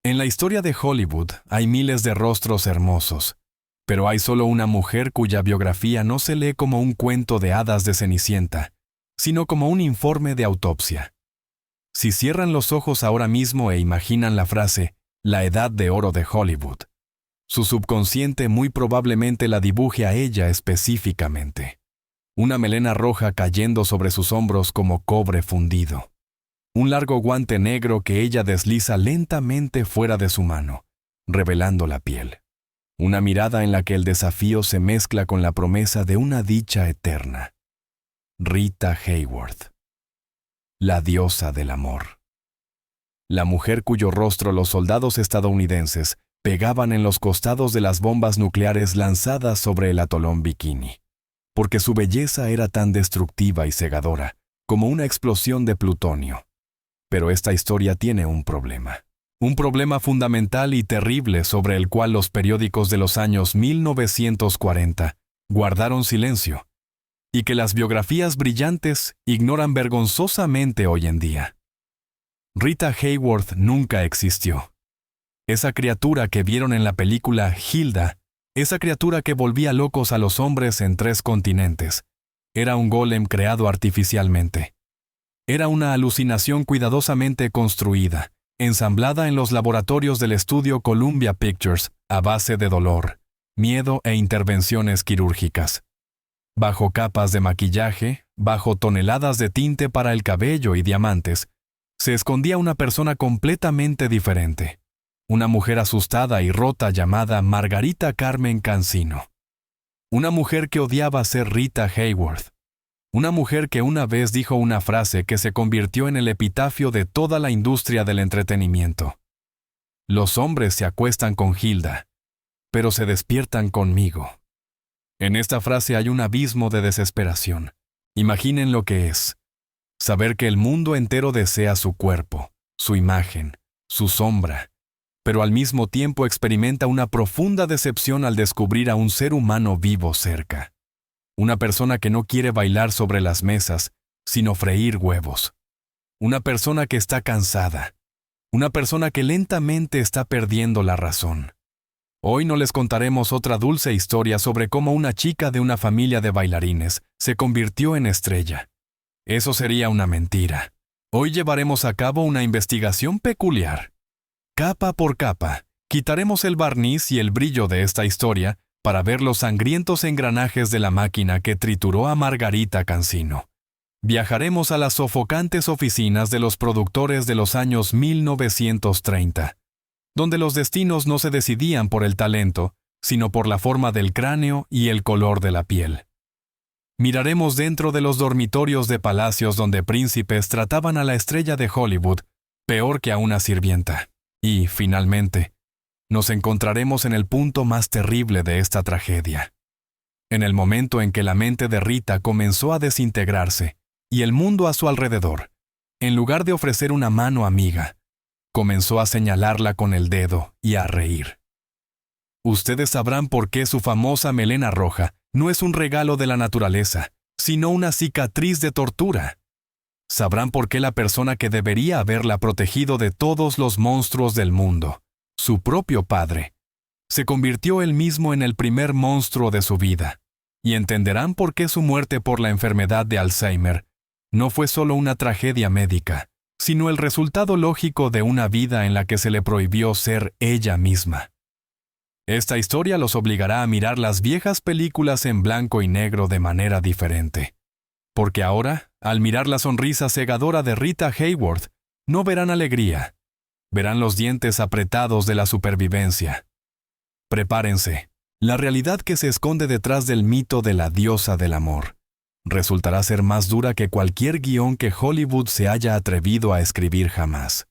En la historia de Hollywood hay miles de rostros hermosos, pero hay solo una mujer cuya biografía no se lee como un cuento de hadas de Cenicienta, sino como un informe de autopsia. Si cierran los ojos ahora mismo e imaginan la frase «la edad de oro de Hollywood», su subconsciente muy probablemente la dibuje a ella específicamente. Una melena roja cayendo sobre sus hombros como cobre fundido. Un largo guante negro que ella desliza lentamente fuera de su mano, revelando la piel. Una mirada en la que el desafío se mezcla con la promesa de una dicha eterna. Rita Hayworth, la diosa del amor. La mujer cuyo rostro los soldados estadounidenses pegaban en los costados de las bombas nucleares lanzadas sobre el atolón Bikini, porque su belleza era tan destructiva y cegadora como una explosión de plutonio. Pero esta historia tiene un problema fundamental y terrible sobre el cual los periódicos de los años 1940 guardaron silencio, y que las biografías brillantes ignoran vergonzosamente hoy en día. Rita Hayworth nunca existió. Esa criatura que vieron en la película Hilda, esa criatura que volvía locos a los hombres en 3 continentes, era un golem creado artificialmente. Era una alucinación cuidadosamente construida, ensamblada en los laboratorios del estudio Columbia Pictures a base de dolor, miedo e intervenciones quirúrgicas. Bajo capas de maquillaje, bajo toneladas de tinte para el cabello y diamantes, se escondía una persona completamente diferente. Una mujer asustada y rota llamada Margarita Carmen Cancino. Una mujer que odiaba ser Rita Hayworth. Una mujer que una vez dijo una frase que se convirtió en el epitafio de toda la industria del entretenimiento. Los hombres se acuestan con Hilda, pero se despiertan conmigo. En esta frase hay un abismo de desesperación. Imaginen lo que es. Saber que el mundo entero desea su cuerpo, su imagen, su sombra, pero al mismo tiempo experimenta una profunda decepción al descubrir a un ser humano vivo cerca. Una persona que no quiere bailar sobre las mesas, sino freír huevos. Una persona que está cansada. Una persona que lentamente está perdiendo la razón. Hoy no les contaremos otra dulce historia sobre cómo una chica de una familia de bailarines se convirtió en estrella. Eso sería una mentira. Hoy llevaremos a cabo una investigación peculiar. Capa por capa, quitaremos el barniz y el brillo de esta historia para ver los sangrientos engranajes de la máquina que trituró a Margarita Cancino. Viajaremos a las sofocantes oficinas de los productores de los años 1930, donde los destinos no se decidían por el talento, sino por la forma del cráneo y el color de la piel. Miraremos dentro de los dormitorios de palacios donde príncipes trataban a la estrella de Hollywood peor que a una sirvienta. Y, finalmente, nos encontraremos en el punto más terrible de esta tragedia. En el momento en que la mente de Rita comenzó a desintegrarse y el mundo a su alrededor, en lugar de ofrecer una mano amiga, comenzó a señalarla con el dedo y a reír. Ustedes sabrán por qué su famosa melena roja no es un regalo de la naturaleza, sino una cicatriz de tortura. Sabrán por qué la persona que debería haberla protegido de todos los monstruos del mundo, su propio padre, se convirtió él mismo en el primer monstruo de su vida, y entenderán por qué su muerte por la enfermedad de Alzheimer no fue solo una tragedia médica, sino el resultado lógico de una vida en la que se le prohibió ser ella misma. Esta historia los obligará a mirar las viejas películas en blanco y negro de manera diferente. Porque ahora, al mirar la sonrisa cegadora de Rita Hayworth, no verán alegría. Verán los dientes apretados de la supervivencia. Prepárense. La realidad que se esconde detrás del mito de la diosa del amor resultará ser más dura que cualquier guión que Hollywood se haya atrevido a escribir jamás.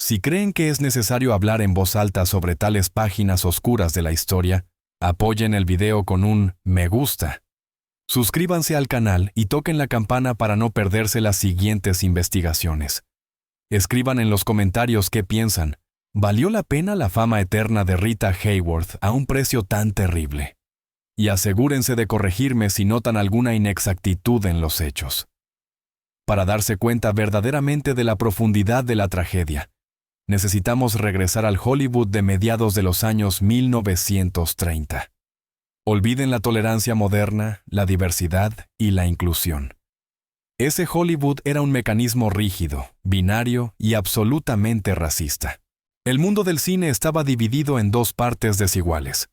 Si creen que es necesario hablar en voz alta sobre tales páginas oscuras de la historia, apoyen el video con un me gusta. Suscríbanse al canal y toquen la campana para no perderse las siguientes investigaciones. Escriban en los comentarios qué piensan. ¿Valió la pena la fama eterna de Rita Hayworth a un precio tan terrible? Y asegúrense de corregirme si notan alguna inexactitud en los hechos. Para darse cuenta verdaderamente de la profundidad de la tragedia, Necesitamos regresar al Hollywood de mediados de los años 1930. Olviden la tolerancia moderna, la diversidad y la inclusión. Ese Hollywood era un mecanismo rígido, binario y absolutamente racista. El mundo del cine estaba dividido en dos partes desiguales.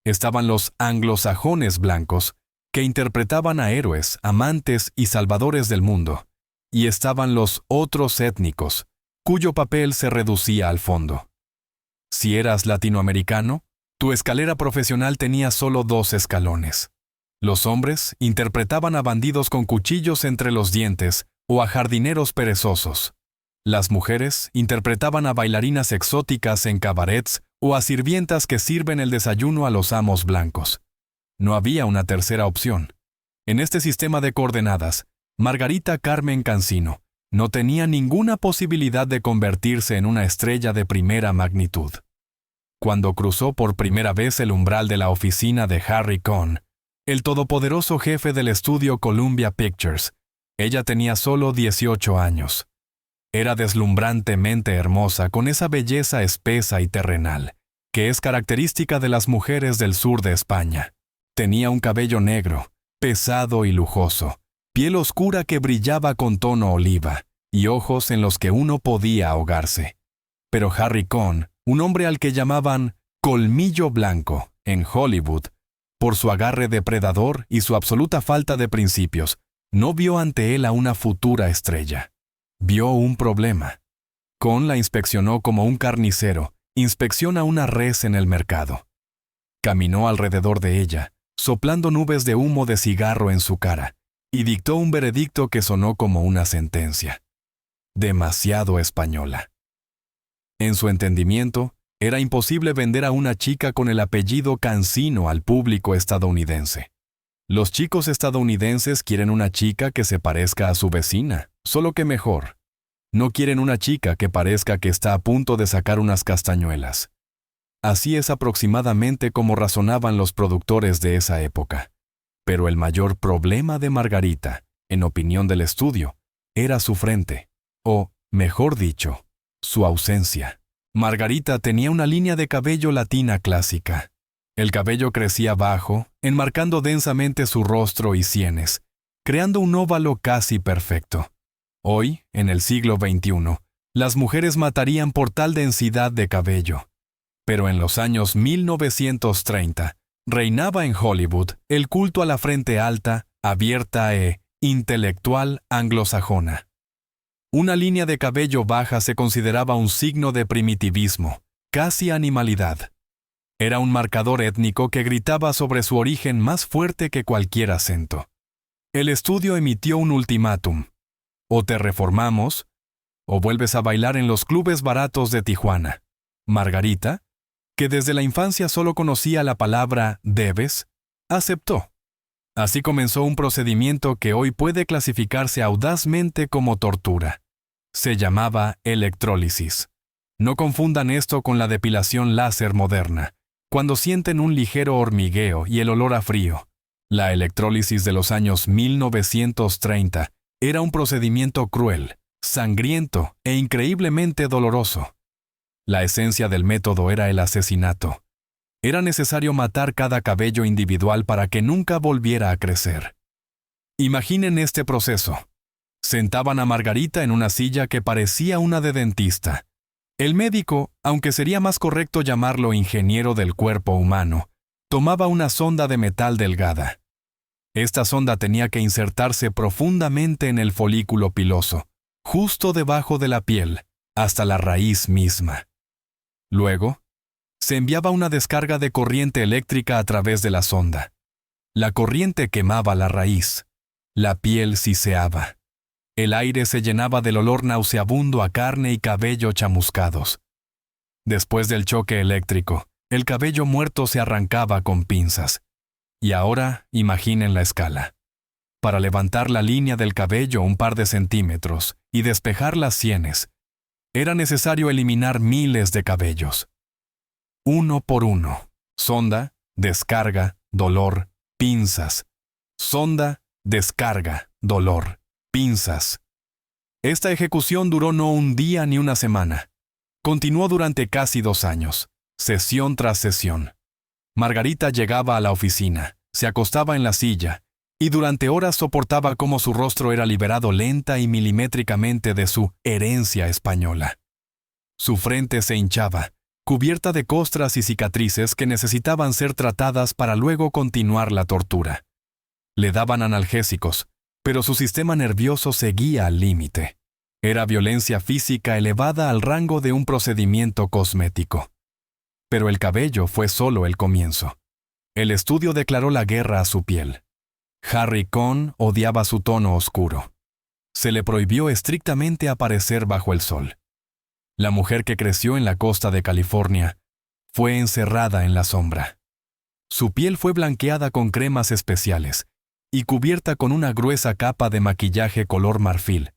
Estaban los anglosajones blancos, que interpretaban a héroes, amantes y salvadores del mundo, y estaban los otros étnicos, cuyo papel se reducía al fondo. Si eras latinoamericano, tu escalera profesional tenía solo 2 escalones. Los hombres interpretaban a bandidos con cuchillos entre los dientes o a jardineros perezosos. Las mujeres interpretaban a bailarinas exóticas en cabarets o a sirvientas que sirven el desayuno a los amos blancos. No había una tercera opción. En este sistema de coordenadas, Margarita Carmen Cancino no tenía ninguna posibilidad de convertirse en una estrella de primera magnitud. Cuando cruzó por primera vez el umbral de la oficina de Harry Cohn, el todopoderoso jefe del estudio Columbia Pictures, ella tenía solo 18 años. Era deslumbrantemente hermosa con esa belleza espesa y terrenal, que es característica de las mujeres del sur de España. Tenía un cabello negro, pesado y lujoso, piel oscura que brillaba con tono oliva, y ojos en los que uno podía ahogarse. Pero Harry Cohn, un hombre al que llamaban Colmillo Blanco en Hollywood, por su agarre depredador y su absoluta falta de principios, no vio ante él a una futura estrella. Vio un problema. Cohn la inspeccionó como un carnicero inspecciona una res en el mercado. Caminó alrededor de ella, soplando nubes de humo de cigarro en su cara, y dictó un veredicto que sonó como una sentencia. Demasiado española. En su entendimiento, era imposible vender a una chica con el apellido Cancino al público estadounidense. Los chicos estadounidenses quieren una chica que se parezca a su vecina, solo que mejor. No quieren una chica que parezca que está a punto de sacar unas castañuelas. Así es aproximadamente como razonaban los productores de esa época. Pero el mayor problema de Margarita, en opinión del estudio, era su frente, o, mejor dicho, su ausencia. Margarita tenía una línea de cabello latina clásica. El cabello crecía bajo, enmarcando densamente su rostro y sienes, creando un óvalo casi perfecto. Hoy, en el siglo XXI, las mujeres matarían por tal densidad de cabello. Pero en los años 1930, reinaba en Hollywood el culto a la frente alta, abierta e intelectual anglosajona. Una línea de cabello baja se consideraba un signo de primitivismo, casi animalidad. Era un marcador étnico que gritaba sobre su origen más fuerte que cualquier acento. El estudio emitió un ultimátum. O te reformamos, o vuelves a bailar en los clubes baratos de Tijuana. Margarita, que desde la infancia solo conocía la palabra debes, aceptó. Así comenzó un procedimiento que hoy puede clasificarse audazmente como tortura. Se llamaba electrólisis. No confundan esto con la depilación láser moderna, cuando sienten un ligero hormigueo y el olor a frío. La electrólisis de los años 1930 era un procedimiento cruel, sangriento e increíblemente doloroso. La esencia del método era el asesinato. Era necesario matar cada cabello individual para que nunca volviera a crecer. Imaginen este proceso. Sentaban a Margarita en una silla que parecía una de dentista. El médico, aunque sería más correcto llamarlo ingeniero del cuerpo humano, tomaba una sonda de metal delgada. Esta sonda tenía que insertarse profundamente en el folículo piloso, justo debajo de la piel, hasta la raíz misma. Luego, se enviaba una descarga de corriente eléctrica a través de la sonda. La corriente quemaba la raíz. La piel siseaba. El aire se llenaba del olor nauseabundo a carne y cabello chamuscados. Después del choque eléctrico, el cabello muerto se arrancaba con pinzas. Y ahora, imaginen la escala. Para levantar la línea del cabello un par de centímetros y despejar las sienes, era necesario eliminar miles de cabellos. Uno por uno. Sonda, descarga, dolor, pinzas. Sonda, descarga, dolor, pinzas. Esta ejecución duró no un día ni una semana. Continuó durante casi 2 años, sesión tras sesión. Margarita llegaba a la oficina, se acostaba en la silla, y durante horas soportaba cómo su rostro era liberado lenta y milimétricamente de su herencia española. Su frente se hinchaba, cubierta de costras y cicatrices que necesitaban ser tratadas para luego continuar la tortura. Le daban analgésicos, pero su sistema nervioso seguía al límite. Era violencia física elevada al rango de un procedimiento cosmético. Pero el cabello fue solo el comienzo. El estudio declaró la guerra a su piel. Harry Cohn odiaba su tono oscuro. Se le prohibió estrictamente aparecer bajo el sol. La mujer que creció en la costa de California fue encerrada en la sombra. Su piel fue blanqueada con cremas especiales y cubierta con una gruesa capa de maquillaje color marfil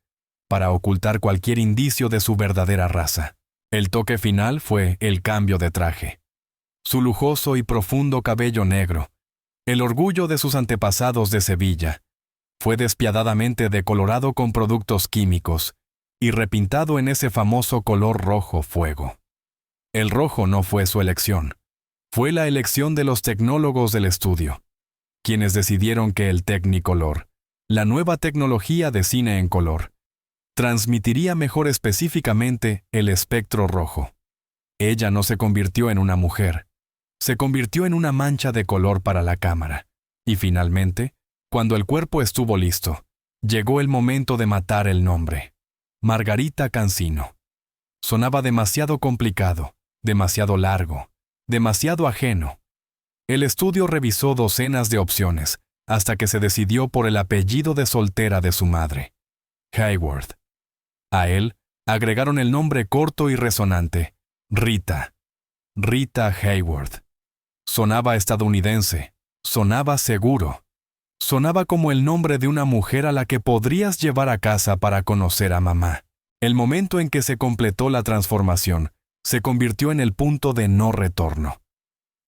para ocultar cualquier indicio de su verdadera raza. El toque final fue el cambio de traje. Su lujoso y profundo cabello negro, el orgullo de sus antepasados de Sevilla, fue despiadadamente decolorado con productos químicos y repintado en ese famoso color rojo fuego. El rojo no fue su elección, fue la elección de los tecnólogos del estudio, quienes decidieron que el Technicolor, la nueva tecnología de cine en color, transmitiría mejor específicamente el espectro rojo. Ella no se convirtió en una mujer, se convirtió en una mancha de color para la cámara. Y finalmente, cuando el cuerpo estuvo listo, llegó el momento de matar el nombre. Margarita Cansino. Sonaba demasiado complicado, demasiado largo, demasiado ajeno. El estudio revisó docenas de opciones, hasta que se decidió por el apellido de soltera de su madre, Hayworth. A él agregaron el nombre corto y resonante, Rita. Rita Hayworth. Sonaba estadounidense, sonaba seguro. Sonaba como el nombre de una mujer a la que podrías llevar a casa para conocer a mamá. El momento en que se completó la transformación se convirtió en el punto de no retorno.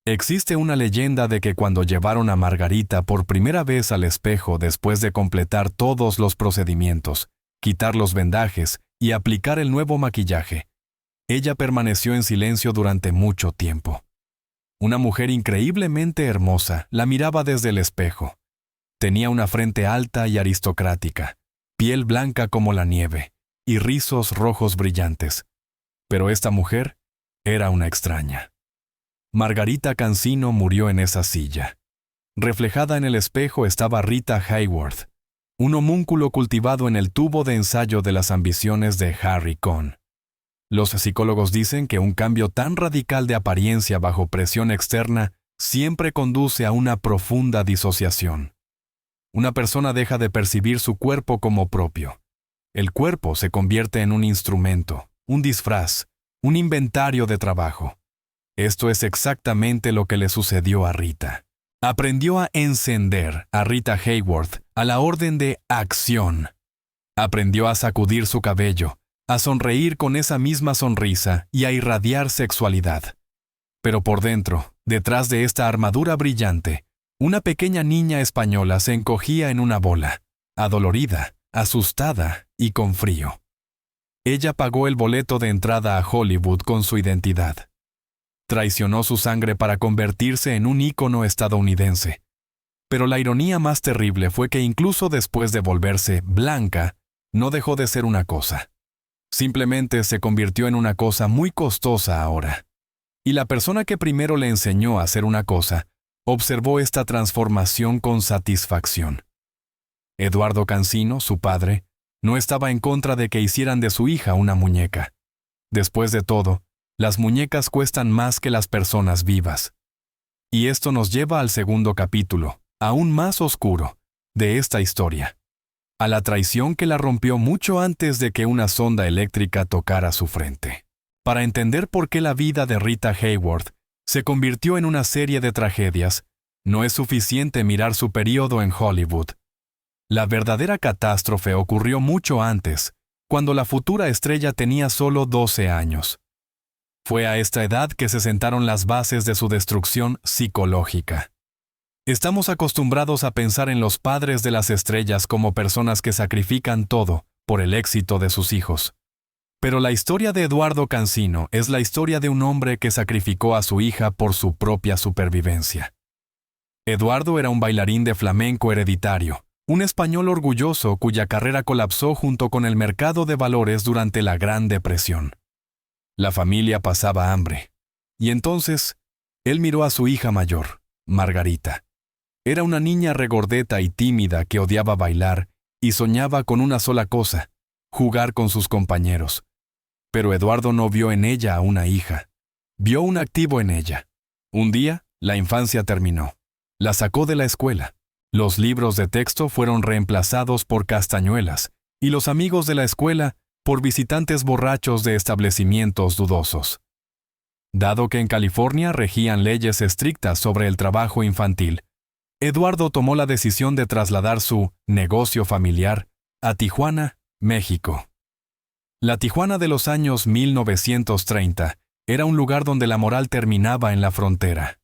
Existe una leyenda de que cuando llevaron a Margarita por primera vez al espejo después de completar todos los procedimientos, quitar los vendajes y aplicar el nuevo maquillaje, ella permaneció en silencio durante mucho tiempo. Una mujer increíblemente hermosa la miraba desde el espejo. Tenía una frente alta y aristocrática, piel blanca como la nieve y rizos rojos brillantes. Pero esta mujer era una extraña. Margarita Cansino murió en esa silla. Reflejada en el espejo estaba Rita Hayworth, un homúnculo cultivado en el tubo de ensayo de las ambiciones de Harry Cohn. Los psicólogos dicen que un cambio tan radical de apariencia bajo presión externa siempre conduce a una profunda disociación. Una persona deja de percibir su cuerpo como propio. El cuerpo se convierte en un instrumento, un disfraz, un inventario de trabajo. Esto es exactamente lo que le sucedió a Rita. Aprendió a encender a Rita Hayworth a la orden de acción. Aprendió a sacudir su cabello, a sonreír con esa misma sonrisa y a irradiar sexualidad. Pero por dentro, detrás de esta armadura brillante, una pequeña niña española se encogía en una bola, adolorida, asustada y con frío. Ella pagó el boleto de entrada a Hollywood con su identidad. Traicionó su sangre para convertirse en un ícono estadounidense. Pero la ironía más terrible fue que incluso después de volverse blanca, no dejó de ser una cosa. Simplemente se convirtió en una cosa muy costosa ahora. Y la persona que primero le enseñó a hacer una cosa, observó esta transformación con satisfacción. Eduardo Cansino, su padre, no estaba en contra de que hicieran de su hija una muñeca. Después de todo, las muñecas cuestan más que las personas vivas. Y esto nos lleva al segundo capítulo, aún más oscuro, de esta historia. A la traición que la rompió mucho antes de que una sonda eléctrica tocara su frente. Para entender por qué la vida de Rita Hayworth se convirtió en una serie de tragedias, no es suficiente mirar su periodo en Hollywood. La verdadera catástrofe ocurrió mucho antes, cuando la futura estrella tenía solo 12 años. Fue a esta edad que se sentaron las bases de su destrucción psicológica. Estamos acostumbrados a pensar en los padres de las estrellas como personas que sacrifican todo por el éxito de sus hijos. Pero la historia de Eduardo Cancino es la historia de un hombre que sacrificó a su hija por su propia supervivencia. Eduardo era un bailarín de flamenco hereditario, un español orgulloso cuya carrera colapsó junto con el mercado de valores durante la Gran Depresión. La familia pasaba hambre. Y entonces, él miró a su hija mayor, Margarita. Era una niña regordeta y tímida que odiaba bailar y soñaba con una sola cosa: jugar con sus compañeros. Pero Eduardo no vio en ella a una hija. Vio un activo en ella. Un día, la infancia terminó. La sacó de la escuela. Los libros de texto fueron reemplazados por castañuelas y los amigos de la escuela por visitantes borrachos de establecimientos dudosos. Dado que en California regían leyes estrictas sobre el trabajo infantil, Eduardo tomó la decisión de trasladar su negocio familiar a Tijuana, México. La Tijuana de los años 1930 era un lugar donde la moral terminaba en la frontera.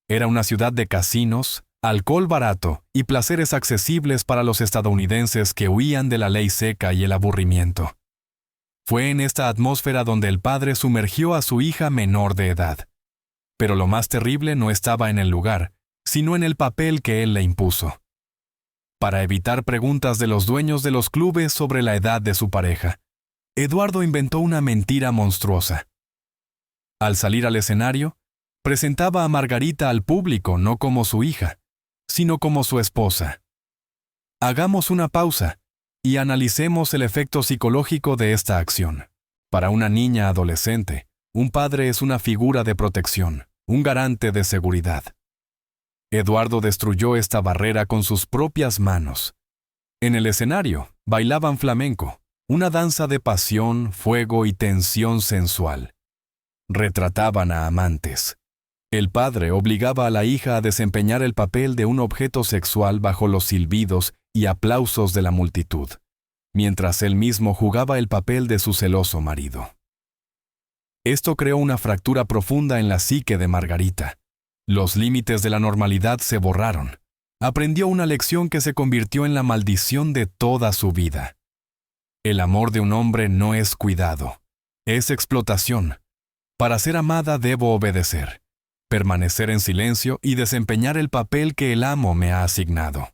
Era una ciudad de casinos, alcohol barato y placeres accesibles para los estadounidenses que huían de la ley seca y el aburrimiento. Fue en esta atmósfera donde el padre sumergió a su hija menor de edad. Pero lo más terrible no estaba en el lugar, sino en el papel que él le impuso. Para evitar preguntas de los dueños de los clubes sobre la edad de su pareja, Eduardo inventó una mentira monstruosa. Al salir al escenario, presentaba a Margarita al público no como su hija, sino como su esposa. Hagamos una pausa y analicemos el efecto psicológico de esta acción. Para una niña adolescente, un padre es una figura de protección, un garante de seguridad. Eduardo destruyó esta barrera con sus propias manos. En el escenario, bailaban flamenco, una danza de pasión, fuego y tensión sensual. Retrataban a amantes. El padre obligaba a la hija a desempeñar el papel de un objeto sexual bajo los silbidos y aplausos de la multitud, mientras él mismo jugaba el papel de su celoso marido. Esto creó una fractura profunda en la psique de Margarita. Los límites de la normalidad se borraron. Aprendió una lección que se convirtió en la maldición de toda su vida. El amor de un hombre no es cuidado, es explotación. Para ser amada debo obedecer, permanecer en silencio y desempeñar el papel que el amo me ha asignado.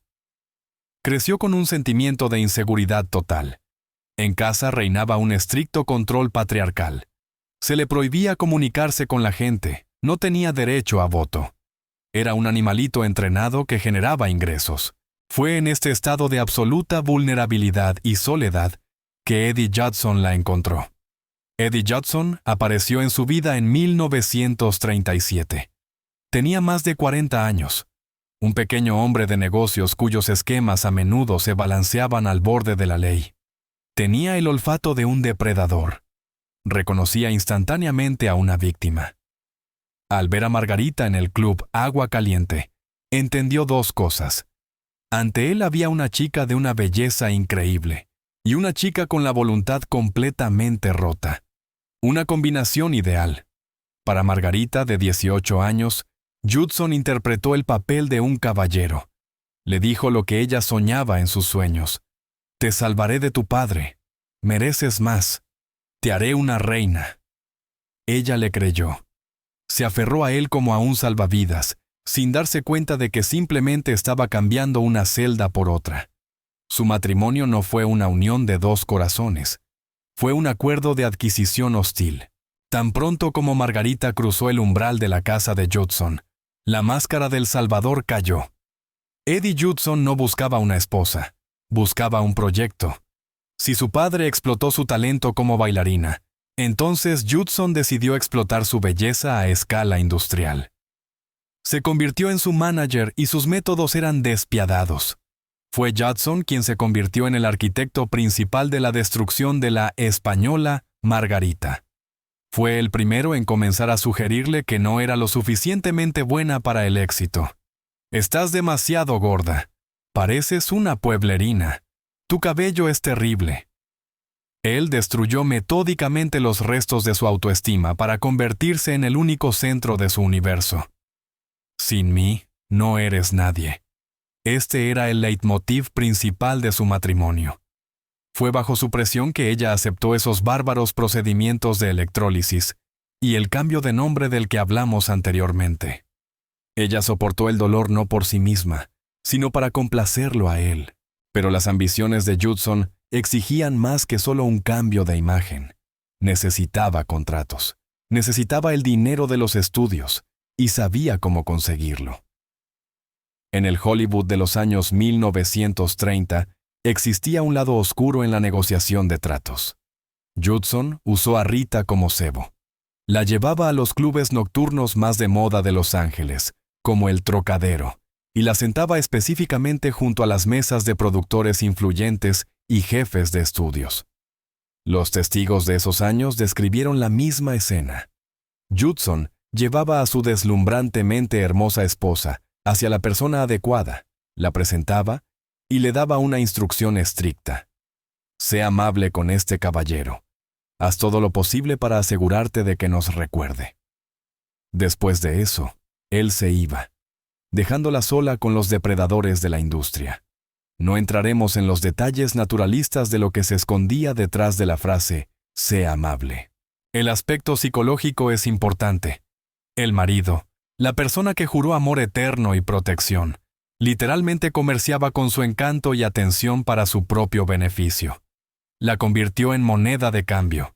Creció con un sentimiento de inseguridad total. En casa reinaba un estricto control patriarcal. Se le prohibía comunicarse con la gente, no tenía derecho a voto. Era un animalito entrenado que generaba ingresos. Fue en este estado de absoluta vulnerabilidad y soledad que Eddie Judson la encontró. Eddie Judson apareció en su vida en 1937. Tenía más de 40 años. Un pequeño hombre de negocios cuyos esquemas a menudo se balanceaban al borde de la ley. Tenía el olfato de un depredador. Reconocía instantáneamente a una víctima. Al ver a Margarita en el club Agua Caliente, entendió dos cosas. Ante él había una chica de una belleza increíble y una chica con la voluntad completamente rota. Una combinación ideal. Para Margarita, de 18 años, Judson interpretó el papel de un caballero. Le dijo lo que ella soñaba en sus sueños. Te salvaré de tu padre. Mereces más. Te haré una reina. Ella le creyó. Se aferró a él como a un salvavidas, sin darse cuenta de que simplemente estaba cambiando una celda por otra. Su matrimonio no fue una unión de dos corazones. Fue un acuerdo de adquisición hostil. Tan pronto como Margarita cruzó el umbral de la casa de Judson, la máscara del Salvador cayó. Eddie Judson no buscaba una esposa, buscaba un proyecto. Si su padre explotó su talento como bailarina, entonces Judson decidió explotar su belleza a escala industrial. Se convirtió en su manager y sus métodos eran despiadados. Fue Judson quien se convirtió en el arquitecto principal de la destrucción de la española Margarita. Fue el primero en comenzar a sugerirle que no era lo suficientemente buena para el éxito. Estás demasiado gorda. Pareces una pueblerina. Tu cabello es terrible. Él destruyó metódicamente los restos de su autoestima para convertirse en el único centro de su universo. Sin mí, no eres nadie. Este era el leitmotiv principal de su matrimonio. Fue bajo su presión que ella aceptó esos bárbaros procedimientos de electrólisis y el cambio de nombre del que hablamos anteriormente. Ella soportó el dolor no por sí misma, sino para complacerlo a él. Pero las ambiciones de Judson exigían más que solo un cambio de imagen. Necesitaba contratos, necesitaba el dinero de los estudios, y sabía cómo conseguirlo. En el Hollywood de los años 1930, existía un lado oscuro en la negociación de tratos. Judson usó a Rita como cebo. La llevaba a los clubes nocturnos más de moda de Los Ángeles, como el Trocadero, y la sentaba específicamente junto a las mesas de productores influyentes y jefes de estudios. Los testigos de esos años describieron la misma escena. Judson llevaba a su deslumbrantemente hermosa esposa hacia la persona adecuada, la presentaba y le daba una instrucción estricta. Sé amable con este caballero. Haz todo lo posible para asegurarte de que nos recuerde. Después de eso, él se iba, dejándola sola con los depredadores de la industria. No entraremos en los detalles naturalistas de lo que se escondía detrás de la frase, sé amable. El aspecto psicológico es importante. El marido, la persona que juró amor eterno y protección, literalmente comerciaba con su encanto y atención para su propio beneficio. La convirtió en moneda de cambio.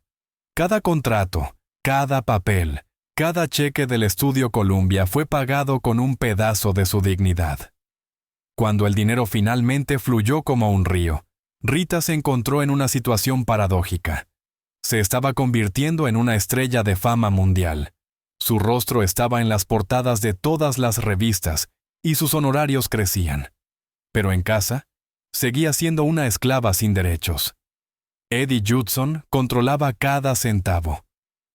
Cada contrato, cada papel, cada cheque del estudio Columbia fue pagado con un pedazo de su dignidad. Cuando el dinero finalmente fluyó como un río, Rita se encontró en una situación paradójica. Se estaba convirtiendo en una estrella de fama mundial. Su rostro estaba en las portadas de todas las revistas y sus honorarios crecían. Pero en casa, seguía siendo una esclava sin derechos. Eddie Judson controlaba cada centavo.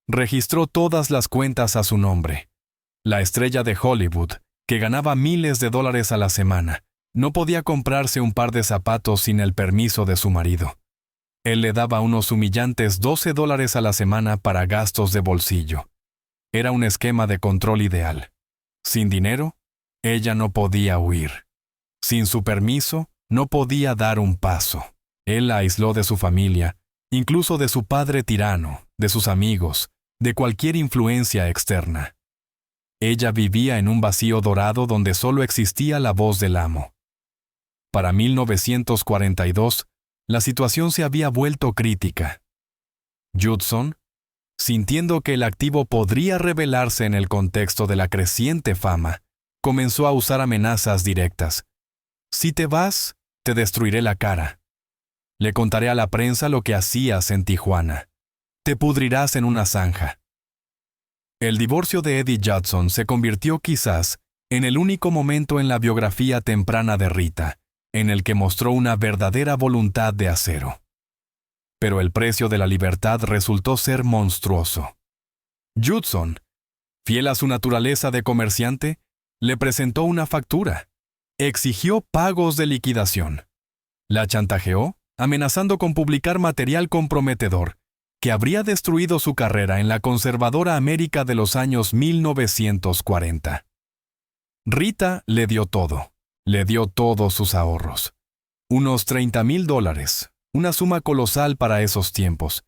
Registró todas las cuentas a su nombre. La estrella de Hollywood, que ganaba miles de dólares a la semana, no podía comprarse un par de zapatos sin el permiso de su marido. Él le daba unos humillantes $12 a la semana para gastos de bolsillo. Era un esquema de control ideal. Sin dinero, ella no podía huir. Sin su permiso, no podía dar un paso. Él la aisló de su familia, incluso de su padre tirano, de sus amigos, de cualquier influencia externa. Ella vivía en un vacío dorado donde solo existía la voz del amo. Para 1942, la situación se había vuelto crítica. Judson, sintiendo que el activo podría revelarse en el contexto de la creciente fama, comenzó a usar amenazas directas. Si te vas, te destruiré la cara. Le contaré a la prensa lo que hacías en Tijuana. Te pudrirás en una zanja. El divorcio de Eddie Judson se convirtió quizás en el único momento en la biografía temprana de Rita en el que mostró una verdadera voluntad de acero. Pero el precio de la libertad resultó ser monstruoso. Judson, fiel a su naturaleza de comerciante, le presentó una factura. Exigió pagos de liquidación. La chantajeó, amenazando con publicar material comprometedor que habría destruido su carrera en la conservadora América de los años 1940. Rita le dio todo. Le dio todos sus ahorros. Unos $30,000, una suma colosal para esos tiempos,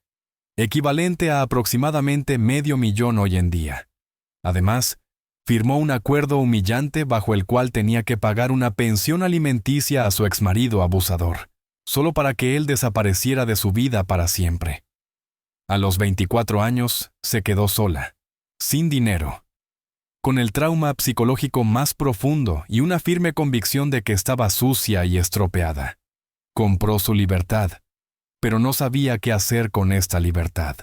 equivalente a aproximadamente $500,000 hoy en día. Además, firmó un acuerdo humillante bajo el cual tenía que pagar una pensión alimenticia a su exmarido abusador, solo para que él desapareciera de su vida para siempre. A los 24 años, se quedó sola, sin dinero, con el trauma psicológico más profundo y una firme convicción de que estaba sucia y estropeada. Compró su libertad, pero no sabía qué hacer con esta libertad.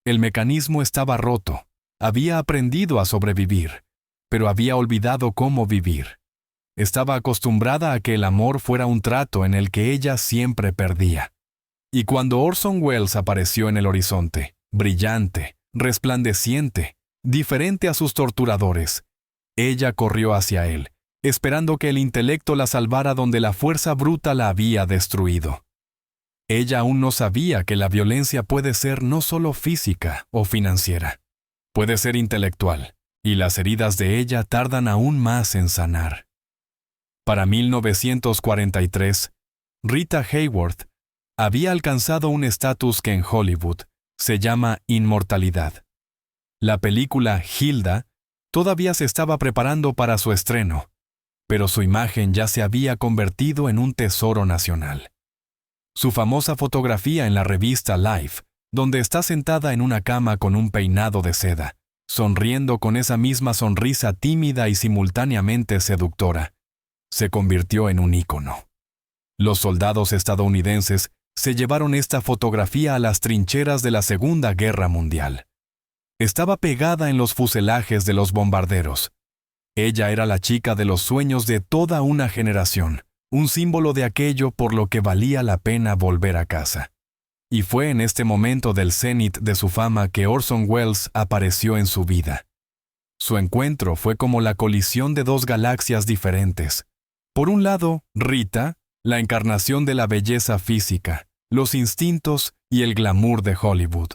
El mecanismo estaba roto, había aprendido a sobrevivir, pero había olvidado cómo vivir. Estaba acostumbrada a que el amor fuera un trato en el que ella siempre perdía. Y cuando Orson Welles apareció en el horizonte, brillante, resplandeciente, diferente a sus torturadores, ella corrió hacia él, esperando que el intelecto la salvara donde la fuerza bruta la había destruido. Ella aún no sabía que la violencia puede ser no solo física o financiera, puede ser intelectual, y las heridas de ella tardan aún más en sanar. Para 1943, Rita Hayworth había alcanzado un estatus que en Hollywood se llama inmortalidad. La película Hilda todavía se estaba preparando para su estreno, pero su imagen ya se había convertido en un tesoro nacional. Su famosa fotografía en la revista Life, donde está sentada en una cama con un peinado de seda, sonriendo con esa misma sonrisa tímida y simultáneamente seductora, se convirtió en un ícono. Los soldados estadounidenses se llevaron esta fotografía a las trincheras de la Segunda Guerra Mundial. Estaba pegada en los fuselajes de los bombarderos. Ella era la chica de los sueños de toda una generación, un símbolo de aquello por lo que valía la pena volver a casa. Y fue en este momento del cenit de su fama que Orson Welles apareció en su vida. Su encuentro fue como la colisión de dos galaxias diferentes. Por un lado, Rita, la encarnación de la belleza física, los instintos y el glamour de Hollywood.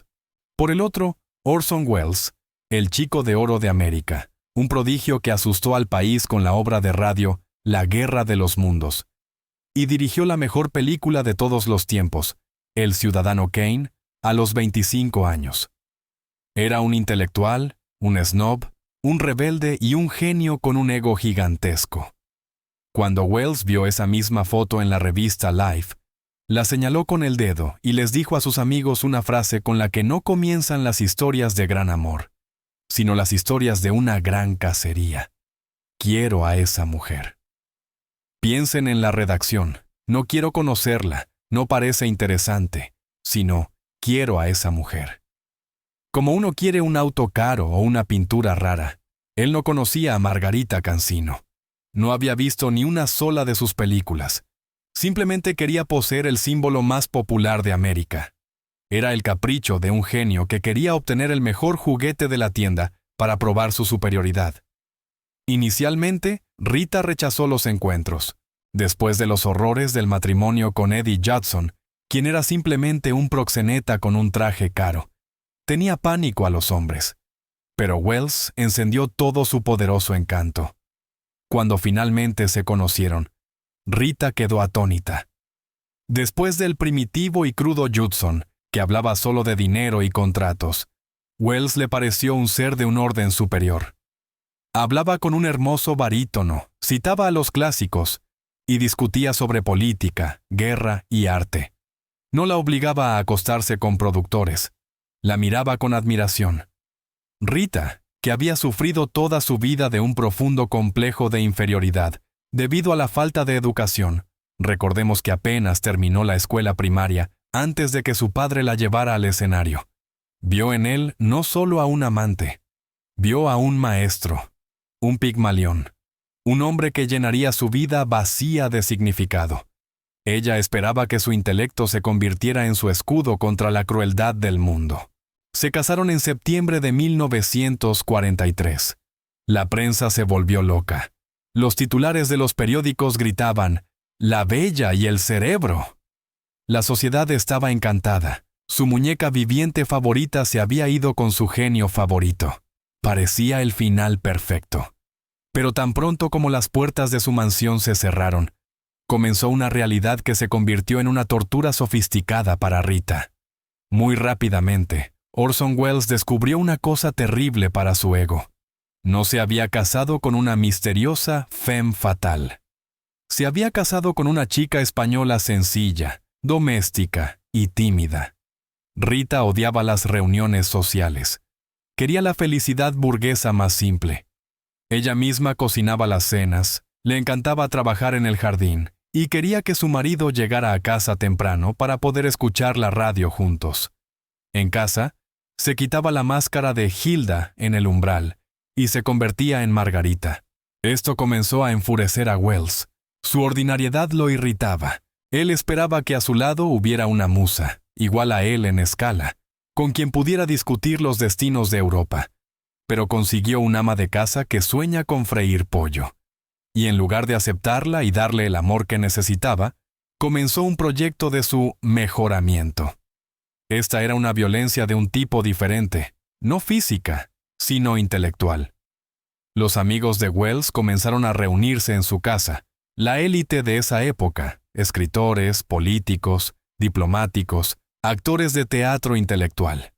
Por el otro, Orson Welles, el chico de oro de América, un prodigio que asustó al país con la obra de radio La Guerra de los Mundos, y dirigió la mejor película de todos los tiempos, El Ciudadano Kane, a los 25 años. Era un intelectual, un snob, un rebelde y un genio con un ego gigantesco. Cuando Welles vio esa misma foto en la revista Life, la señaló con el dedo y les dijo a sus amigos una frase con la que no comienzan las historias de gran amor, sino las historias de una gran cacería. Quiero a esa mujer. Piensen en la redacción. No quiero conocerla, no parece interesante, sino quiero a esa mujer. Como uno quiere un auto caro o una pintura rara, él no conocía a Margarita Cansino. No había visto ni una sola de sus películas. Simplemente quería poseer el símbolo más popular de América. Era el capricho de un genio que quería obtener el mejor juguete de la tienda para probar su superioridad. Inicialmente, Rita rechazó los encuentros. Después de los horrores del matrimonio con Eddie Judson, quien era simplemente un proxeneta con un traje caro, tenía pánico a los hombres. Pero Welles encendió todo su poderoso encanto. Cuando finalmente se conocieron, Rita quedó atónita. Después del primitivo y crudo Judson, que hablaba solo de dinero y contratos, Welles le pareció un ser de un orden superior. Hablaba con un hermoso barítono, citaba a los clásicos y discutía sobre política, guerra y arte. No la obligaba a acostarse con productores. La miraba con admiración. Rita, que había sufrido toda su vida de un profundo complejo de inferioridad, debido a la falta de educación, recordemos que apenas terminó la escuela primaria antes de que su padre la llevara al escenario, vio en él no solo a un amante, vio a un maestro, un Pigmalión, un hombre que llenaría su vida vacía de significado. Ella esperaba que su intelecto se convirtiera en su escudo contra la crueldad del mundo. Se casaron en septiembre de 1943. La prensa se volvió loca. Los titulares de los periódicos gritaban, «La bella y el cerebro». La sociedad estaba encantada. Su muñeca viviente favorita se había ido con su genio favorito. Parecía el final perfecto. Pero tan pronto como las puertas de su mansión se cerraron, comenzó una realidad que se convirtió en una tortura sofisticada para Rita. Muy rápidamente, Orson Welles descubrió una cosa terrible para su ego. No se había casado con una misteriosa femme fatale. Se había casado con una chica española sencilla, doméstica y tímida. Rita odiaba las reuniones sociales. Quería la felicidad burguesa más simple. Ella misma cocinaba las cenas, le encantaba trabajar en el jardín y quería que su marido llegara a casa temprano para poder escuchar la radio juntos. En casa, se quitaba la máscara de Hilda en el umbral y se convertía en Margarita. Esto comenzó a enfurecer a Welles. Su ordinariedad lo irritaba. Él esperaba que a su lado hubiera una musa, igual a él en escala, con quien pudiera discutir los destinos de Europa. Pero consiguió un ama de casa que sueña con freír pollo. Y en lugar de aceptarla y darle el amor que necesitaba, comenzó un proyecto de su mejoramiento. Esta era una violencia de un tipo diferente, no física, sino intelectual. Los amigos de Welles comenzaron a reunirse en su casa, la élite de esa época, escritores, políticos, diplomáticos, actores de teatro intelectual.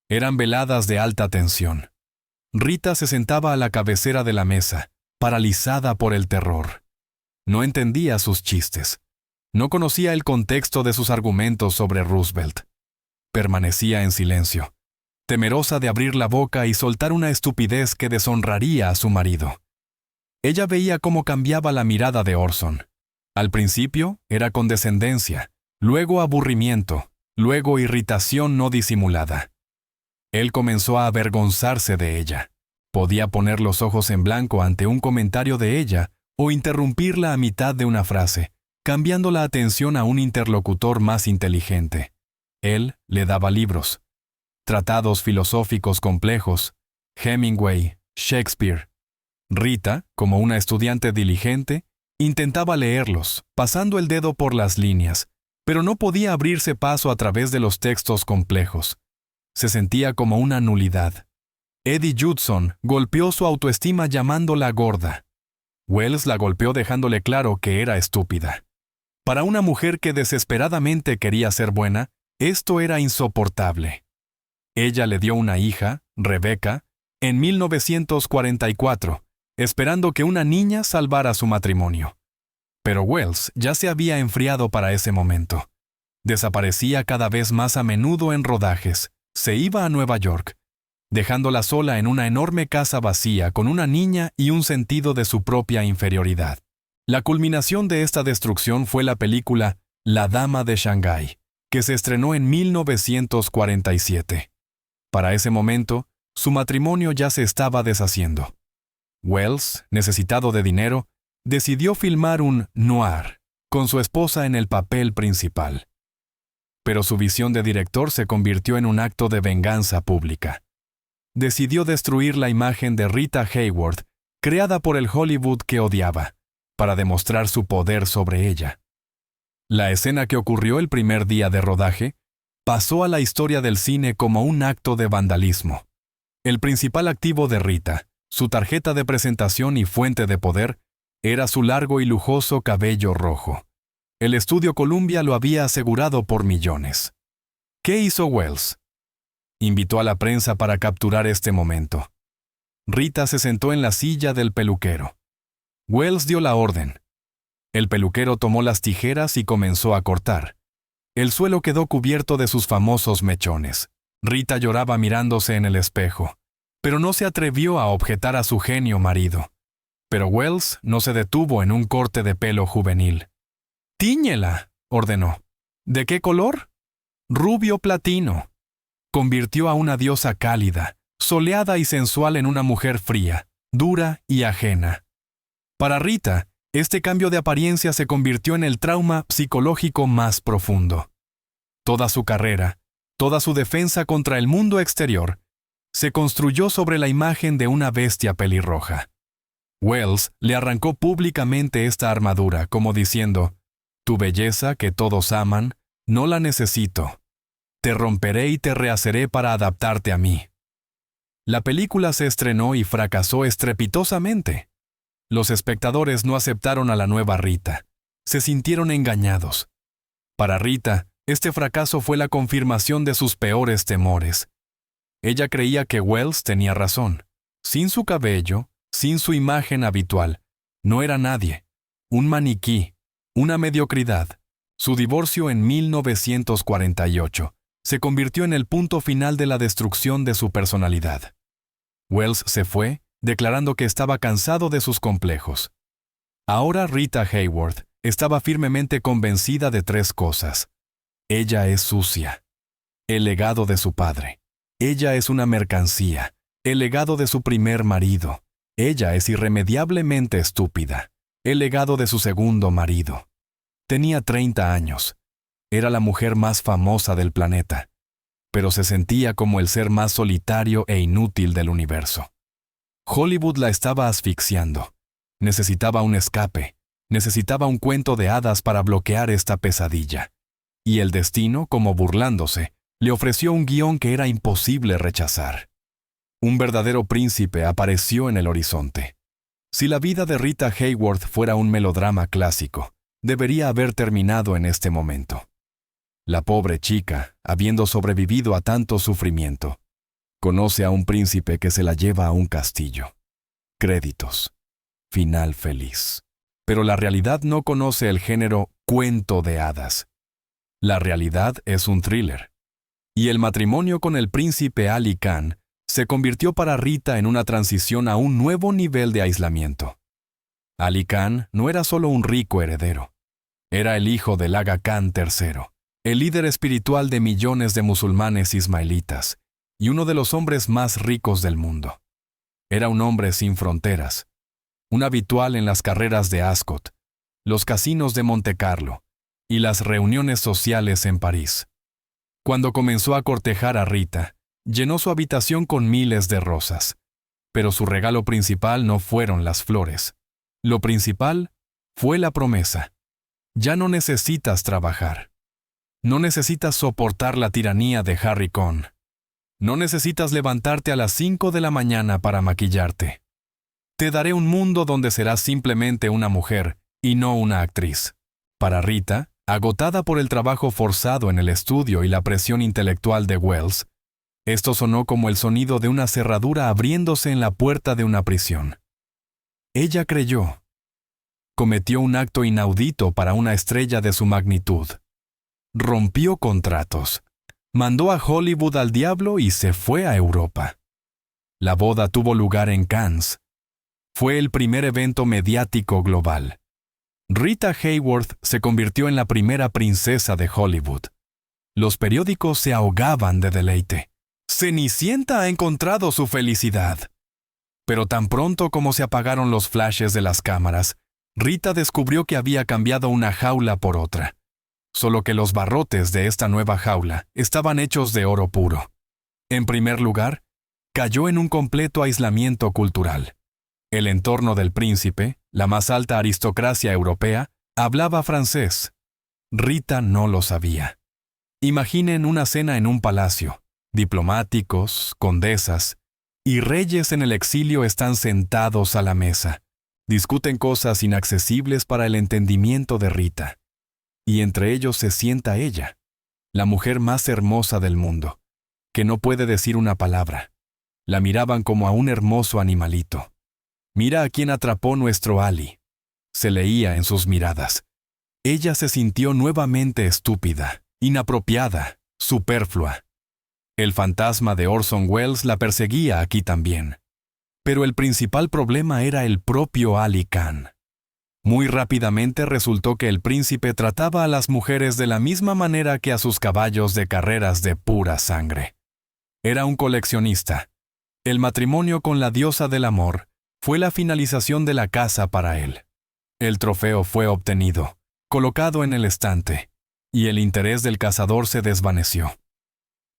Eran veladas de alta tensión. Rita se sentaba a la cabecera de la mesa, paralizada por el terror. No entendía sus chistes. No conocía el contexto de sus argumentos sobre Roosevelt. Permanecía en silencio, temerosa de abrir la boca y soltar una estupidez que deshonraría a su marido. Ella veía cómo cambiaba la mirada de Orson. Al principio era condescendencia, luego aburrimiento, luego irritación no disimulada. Él comenzó a avergonzarse de ella. Podía poner los ojos en blanco ante un comentario de ella o interrumpirla a mitad de una frase, cambiando la atención a un interlocutor más inteligente. Él le daba libros, tratados filosóficos complejos, Hemingway, Shakespeare. Rita, como una estudiante diligente, intentaba leerlos, pasando el dedo por las líneas, pero no podía abrirse paso a través de los textos complejos. Se sentía como una nulidad. Eddie Judson golpeó su autoestima llamándola gorda. Wells la golpeó dejándole claro que era estúpida. Para una mujer que desesperadamente quería ser buena, esto era insoportable. Ella le dio una hija, Rebecca, en 1944, esperando que una niña salvara su matrimonio. Pero Wells ya se había enfriado para ese momento. Desaparecía cada vez más a menudo en rodajes. Se iba a Nueva York, dejándola sola en una enorme casa vacía con una niña y un sentido de su propia inferioridad. La culminación de esta destrucción fue la película La Dama de Shanghái, que se estrenó en 1947. Para ese momento, su matrimonio ya se estaba deshaciendo. Wells, necesitado de dinero, decidió filmar un noir, con su esposa en el papel principal. Pero su visión de director se convirtió en un acto de venganza pública. Decidió destruir la imagen de Rita Hayworth, creada por el Hollywood que odiaba, para demostrar su poder sobre ella. La escena que ocurrió el primer día de rodaje pasó a la historia del cine como un acto de vandalismo. El principal activo de Rita, su tarjeta de presentación y fuente de poder, era su largo y lujoso cabello rojo. El estudio Columbia lo había asegurado por millones. ¿Qué hizo Wells? Invitó a la prensa para capturar este momento. Rita se sentó en la silla del peluquero. Wells dio la orden. El peluquero tomó las tijeras y comenzó a cortar. El suelo quedó cubierto de sus famosos mechones. Rita lloraba mirándose en el espejo, pero no se atrevió a objetar a su genio marido. Pero Wells no se detuvo en un corte de pelo juvenil. «Tíñela», ordenó. ¿De qué color? Rubio platino. Convirtió a una diosa cálida, soleada y sensual en una mujer fría, dura y ajena. Para Rita, este cambio de apariencia se convirtió en el trauma psicológico más profundo. Toda su carrera, toda su defensa contra el mundo exterior, se construyó sobre la imagen de una bestia pelirroja. Wells le arrancó públicamente esta armadura, como diciendo: «Tu belleza que todos aman, no la necesito. Te romperé y te rehaceré para adaptarte a mí». La película se estrenó y fracasó estrepitosamente. Los espectadores no aceptaron a la nueva Rita. Se sintieron engañados. Para Rita, este fracaso fue la confirmación de sus peores temores. Ella creía que Wells tenía razón. Sin su cabello, sin su imagen habitual, no era nadie. Un maniquí, una mediocridad. Su divorcio en 1948 se convirtió en el punto final de la destrucción de su personalidad. Wells se fue, declarando que estaba cansado de sus complejos. Ahora Rita Hayworth estaba firmemente convencida de tres cosas. Ella es sucia. El legado de su padre. Ella es una mercancía. El legado de su primer marido. Ella es irremediablemente estúpida. El legado de su segundo marido. Tenía 30 años. Era la mujer más famosa del planeta. Pero se sentía como el ser más solitario e inútil del universo. Hollywood la estaba asfixiando. Necesitaba un escape. Necesitaba un cuento de hadas para bloquear esta pesadilla. Y el destino, como burlándose, le ofreció un guión que era imposible rechazar. Un verdadero príncipe apareció en el horizonte. Si la vida de Rita Hayworth fuera un melodrama clásico, debería haber terminado en este momento. La pobre chica, habiendo sobrevivido a tanto sufrimiento, conoce a un príncipe que se la lleva a un castillo. Créditos. Final feliz. Pero la realidad no conoce el género cuento de hadas. La realidad es un thriller. Y el matrimonio con el príncipe Ali Khan se convirtió para Rita en una transición a un nuevo nivel de aislamiento. Ali Khan no era solo un rico heredero. Era el hijo del Aga Khan III, el líder espiritual de millones de musulmanes ismaelitas y uno de los hombres más ricos del mundo. Era un hombre sin fronteras, un habitual en las carreras de Ascot, los casinos de Montecarlo y las reuniones sociales en París. Cuando comenzó a cortejar a Rita, llenó su habitación con miles de rosas, pero su regalo principal no fueron las flores. Lo principal fue la promesa. Ya no necesitas trabajar. No necesitas soportar la tiranía de Harry Cohn. No necesitas levantarte a las 5 de la mañana para maquillarte. Te daré un mundo donde serás simplemente una mujer y no una actriz. Para Rita, agotada por el trabajo forzado en el estudio y la presión intelectual de Wells, esto sonó como el sonido de una cerradura abriéndose en la puerta de una prisión. Ella creyó. Cometió un acto inaudito para una estrella de su magnitud. Rompió contratos. Mandó a Hollywood al diablo y se fue a Europa. La boda tuvo lugar en Cannes. Fue el primer evento mediático global. Rita Hayworth se convirtió en la primera princesa de Hollywood. Los periódicos se ahogaban de deleite. Cenicienta ha encontrado su felicidad. Pero tan pronto como se apagaron los flashes de las cámaras, Rita descubrió que había cambiado una jaula por otra. Solo que los barrotes de esta nueva jaula estaban hechos de oro puro. En primer lugar, cayó en un completo aislamiento cultural. El entorno del príncipe, la más alta aristocracia europea, hablaba francés. Rita no lo sabía. Imaginen una cena en un palacio. Diplomáticos, condesas y reyes en el exilio están sentados a la mesa. Discuten cosas inaccesibles para el entendimiento de Rita. Y entre ellos se sienta ella, la mujer más hermosa del mundo, que no puede decir una palabra. La miraban como a un hermoso animalito. Mira a quién atrapó nuestro Ali. Se leía en sus miradas. Ella se sintió nuevamente estúpida, inapropiada, superflua. El fantasma de Orson Welles la perseguía aquí también. Pero el principal problema era el propio Ali Khan. Muy rápidamente resultó que el príncipe trataba a las mujeres de la misma manera que a sus caballos de carreras de pura sangre. Era un coleccionista. El matrimonio con la diosa del amor fue la finalización de la casa para él. El trofeo fue obtenido, colocado en el estante, y el interés del cazador se desvaneció.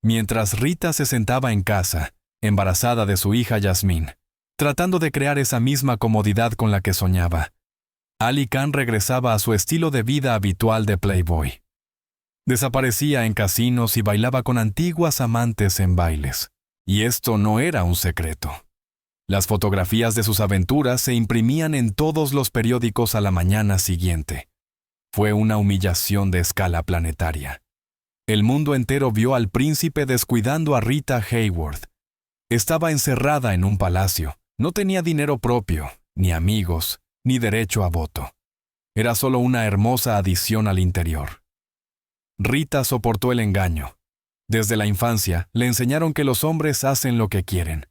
Mientras Rita se sentaba en casa, embarazada de su hija Yasmín, tratando de crear esa misma comodidad con la que soñaba, Ali Khan regresaba a su estilo de vida habitual de playboy. Desaparecía en casinos y bailaba con antiguas amantes en bailes. Y esto no era un secreto. Las fotografías de sus aventuras se imprimían en todos los periódicos a la mañana siguiente. Fue una humillación de escala planetaria. El mundo entero vio al príncipe descuidando a Rita Hayworth. Estaba encerrada en un palacio. No tenía dinero propio, ni amigos, ni derecho a voto. Era solo una hermosa adición al interior. Rita soportó el engaño. Desde la infancia le enseñaron que los hombres hacen lo que quieren.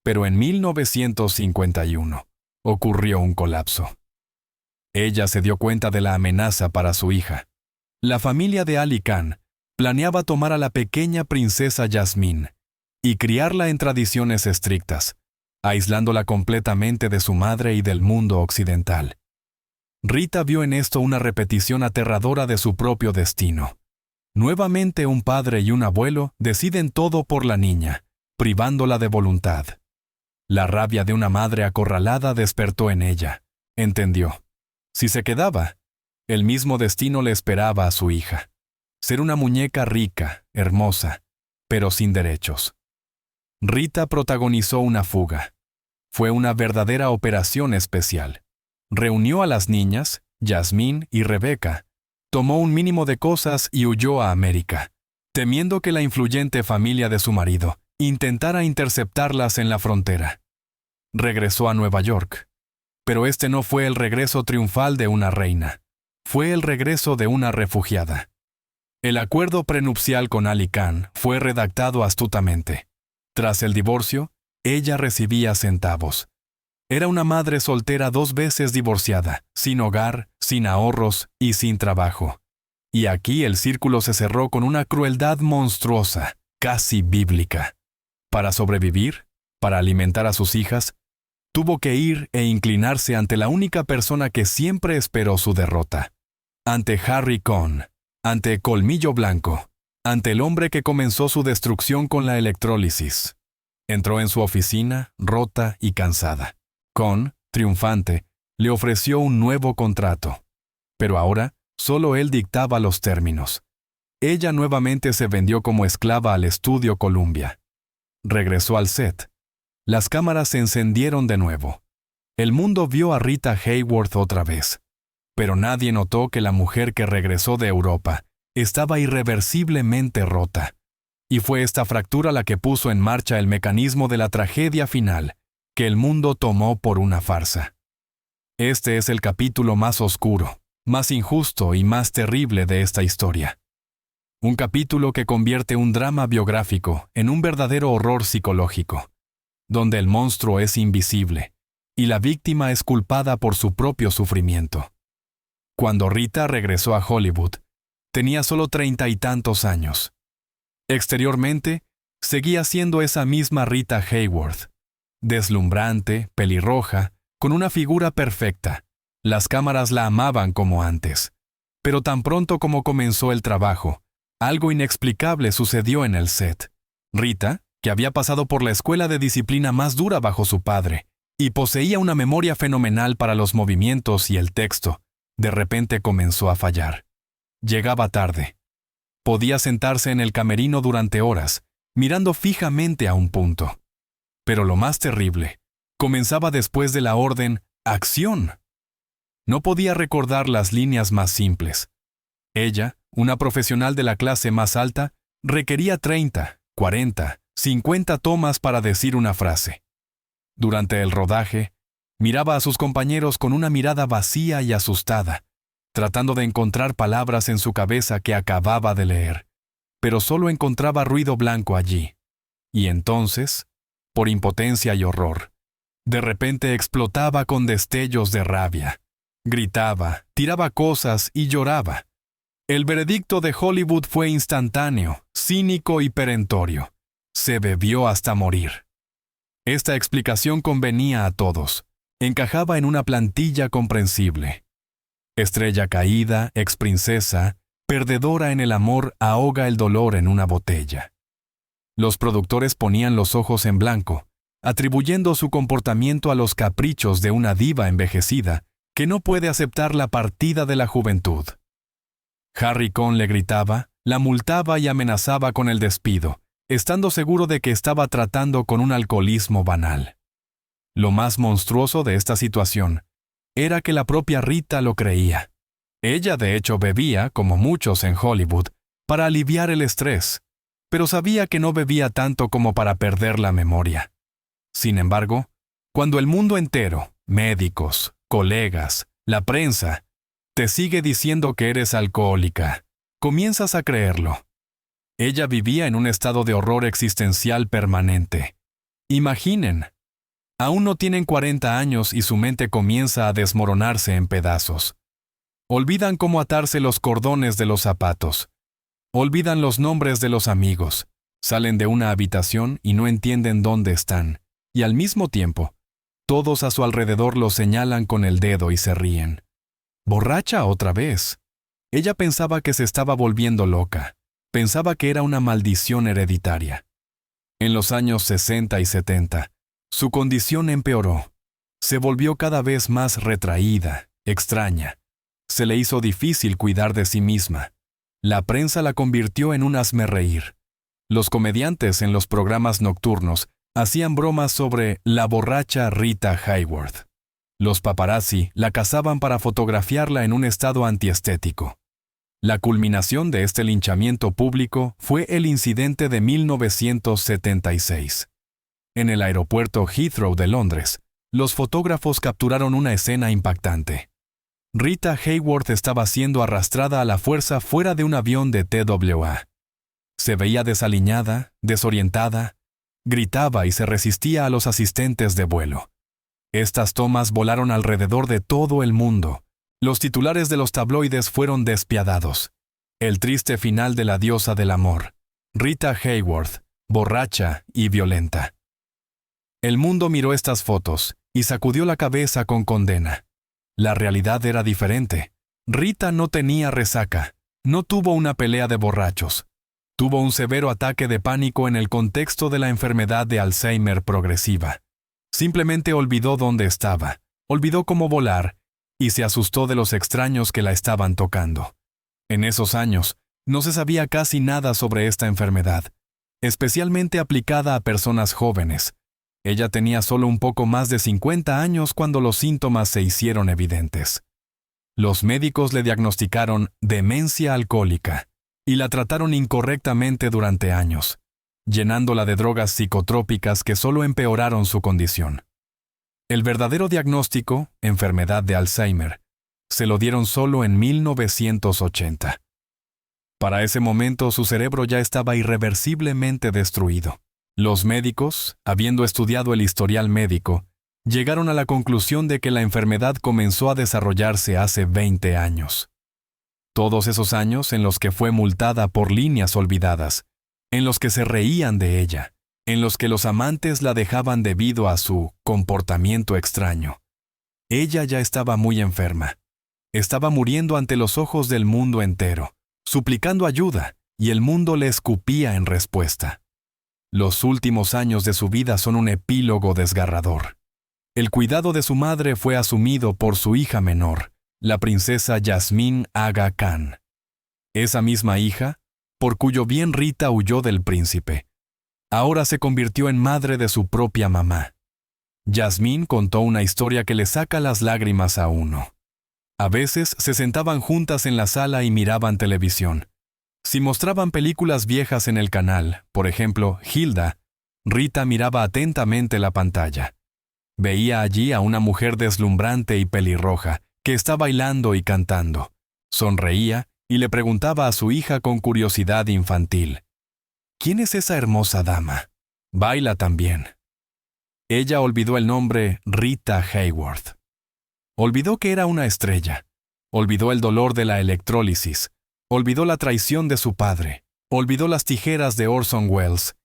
Pero en 1951 ocurrió un colapso. Ella se dio cuenta de la amenaza para su hija. La familia de Ali Khan planeaba tomar a la pequeña princesa Yasmín y criarla en tradiciones estrictas, aislándola completamente de su madre y del mundo occidental. Rita vio en esto una repetición aterradora de su propio destino. Nuevamente un padre y un abuelo deciden todo por la niña, privándola de voluntad. La rabia de una madre acorralada despertó en ella. Entendió. Si se quedaba, el mismo destino le esperaba a su hija. Ser una muñeca rica, hermosa, pero sin derechos. Rita protagonizó una fuga. Fue una verdadera operación especial. Reunió a las niñas, Yasmín y Rebeca, Tomó un mínimo de cosas y huyó a América, temiendo que la influyente familia de su marido intentara interceptarlas en la frontera. Regresó a Nueva York, pero este no fue el regreso triunfal de una reina, fue el regreso de una refugiada. El acuerdo prenupcial con Ali Khan fue redactado astutamente. Tras el divorcio, ella recibía centavos. Era una madre soltera 2 veces divorciada, sin hogar, sin ahorros y sin trabajo. Y aquí el círculo se cerró con una crueldad monstruosa, casi bíblica. Para sobrevivir, para alimentar a sus hijas, tuvo que ir e inclinarse ante la única persona que siempre esperó su derrota. Ante Harry Cohn, ante Colmillo Blanco, ante el hombre que comenzó su destrucción con la electrólisis. Entró en su oficina, rota y cansada. Cohn, triunfante, le ofreció un nuevo contrato. Pero ahora, solo él dictaba los términos. Ella nuevamente se vendió como esclava al estudio Columbia. Regresó al set. Las cámaras se encendieron de nuevo. El mundo vio a Rita Hayworth otra vez. Pero nadie notó que la mujer que regresó de Europa estaba irreversiblemente rota. Y fue esta fractura la que puso en marcha el mecanismo de la tragedia final, que el mundo tomó por una farsa. Este es el capítulo más oscuro, más injusto y más terrible de esta historia. Un capítulo que convierte un drama biográfico en un verdadero horror psicológico, donde el monstruo es invisible y la víctima es culpada por su propio sufrimiento. Cuando Rita regresó a Hollywood, tenía solo 30 y tantos años. Exteriormente, seguía siendo esa misma Rita Hayworth, deslumbrante, pelirroja, con una figura perfecta. Las cámaras la amaban como antes. Pero tan pronto como comenzó el trabajo, algo inexplicable sucedió en el set. Rita, que había pasado por la escuela de disciplina más dura bajo su padre, y poseía una memoria fenomenal para los movimientos y el texto, de repente comenzó a fallar. Llegaba tarde. Podía sentarse en el camerino durante horas, mirando fijamente a un punto. Pero lo más terrible, comenzaba después de la orden «acción». No podía recordar las líneas más simples. Ella, una profesional de la clase más alta, requería 30, 40, 50 tomas para decir una frase. Durante el rodaje, miraba a sus compañeros con una mirada vacía y asustada, tratando de encontrar palabras en su cabeza que acababa de leer, pero solo encontraba ruido blanco allí. Y entonces, por impotencia y horror, de repente explotaba con destellos de rabia. Gritaba, tiraba cosas y lloraba. El veredicto de Hollywood fue instantáneo, cínico y perentorio. Se bebió hasta morir. Esta explicación convenía a todos. Encajaba en una plantilla comprensible. Estrella caída, exprincesa, perdedora en el amor, ahoga el dolor en una botella. Los productores ponían los ojos en blanco, atribuyendo su comportamiento a los caprichos de una diva envejecida que no puede aceptar la partida de la juventud. Harry Cohn le gritaba, la multaba y amenazaba con el despido, estando seguro de que estaba tratando con un alcoholismo banal. Lo más monstruoso de esta situación era que la propia Rita lo creía. Ella, de hecho, bebía, como muchos en Hollywood, para aliviar el estrés, pero sabía que no bebía tanto como para perder la memoria. Sin embargo, cuando el mundo entero, médicos, colegas, la prensa, te sigue diciendo que eres alcohólica, comienzas a creerlo. Ella vivía en un estado de horror existencial permanente. Imaginen, aún no tienen 40 años y su mente comienza a desmoronarse en pedazos. Olvidan cómo atarse los cordones de los zapatos. Olvidan los nombres de los amigos. Salen de una habitación y no entienden dónde están. Y al mismo tiempo, todos a su alrededor los señalan con el dedo y se ríen. ¿Borracha otra vez? Ella pensaba que se estaba volviendo loca. Pensaba que era una maldición hereditaria. En los años 60 y 70, su condición empeoró. Se volvió cada vez más retraída, extraña. Se le hizo difícil cuidar de sí misma. La prensa la convirtió en un hazmerreír. Los comediantes en los programas nocturnos hacían bromas sobre la borracha Rita Hayworth. Los paparazzi la cazaban para fotografiarla en un estado antiestético. La culminación de este linchamiento público fue el incidente de 1976. En el aeropuerto Heathrow de Londres, los fotógrafos capturaron una escena impactante. Rita Hayworth estaba siendo arrastrada a la fuerza fuera de un avión de TWA. Se veía desaliñada, desorientada, gritaba y se resistía a los asistentes de vuelo. Estas tomas volaron alrededor de todo el mundo. Los titulares de los tabloides fueron despiadados. El triste final de la diosa del amor, Rita Hayworth, borracha y violenta. El mundo miró estas fotos y sacudió la cabeza con condena. La realidad era diferente. Rita no tenía resaca, no tuvo una pelea de borrachos. Tuvo un severo ataque de pánico en el contexto de la enfermedad de Alzheimer progresiva. Simplemente olvidó dónde estaba, olvidó cómo volar, y se asustó de los extraños que la estaban tocando. En esos años, no se sabía casi nada sobre esta enfermedad, especialmente aplicada a personas jóvenes. Ella tenía solo un poco más de 50 años cuando los síntomas se hicieron evidentes. Los médicos le diagnosticaron demencia alcohólica y la trataron incorrectamente durante años, llenándola de drogas psicotrópicas que solo empeoraron su condición. El verdadero diagnóstico, enfermedad de Alzheimer, se lo dieron solo en 1980. Para ese momento su cerebro ya estaba irreversiblemente destruido. Los médicos, habiendo estudiado el historial médico, llegaron a la conclusión de que la enfermedad comenzó a desarrollarse hace 20 años. Todos esos años en los que fue multada por líneas olvidadas, en los que se reían de ella, en los que los amantes la dejaban debido a su comportamiento extraño. Ella ya estaba muy enferma. Estaba muriendo ante los ojos del mundo entero, suplicando ayuda, y el mundo le escupía en respuesta. Los últimos años de su vida son un epílogo desgarrador. El cuidado de su madre fue asumido por su hija menor, la princesa Yasmine Aga Khan. Esa misma hija, por cuyo bien Rita huyó del príncipe, ahora se convirtió en madre de su propia mamá. Yasmine contó una historia que le saca las lágrimas a uno. A veces se sentaban juntas en la sala y miraban televisión. Si mostraban películas viejas en el canal, por ejemplo, Hilda, Rita miraba atentamente la pantalla. Veía allí a una mujer deslumbrante y pelirroja, que está bailando y cantando. Sonreía y le preguntaba a su hija con curiosidad infantil: ¿quién es esa hermosa dama? Baila también. Ella olvidó el nombre Rita Hayworth. Olvidó que era una estrella. Olvidó el dolor de la electrólisis. Olvidó la traición de su padre. Olvidó las tijeras de Orson Welles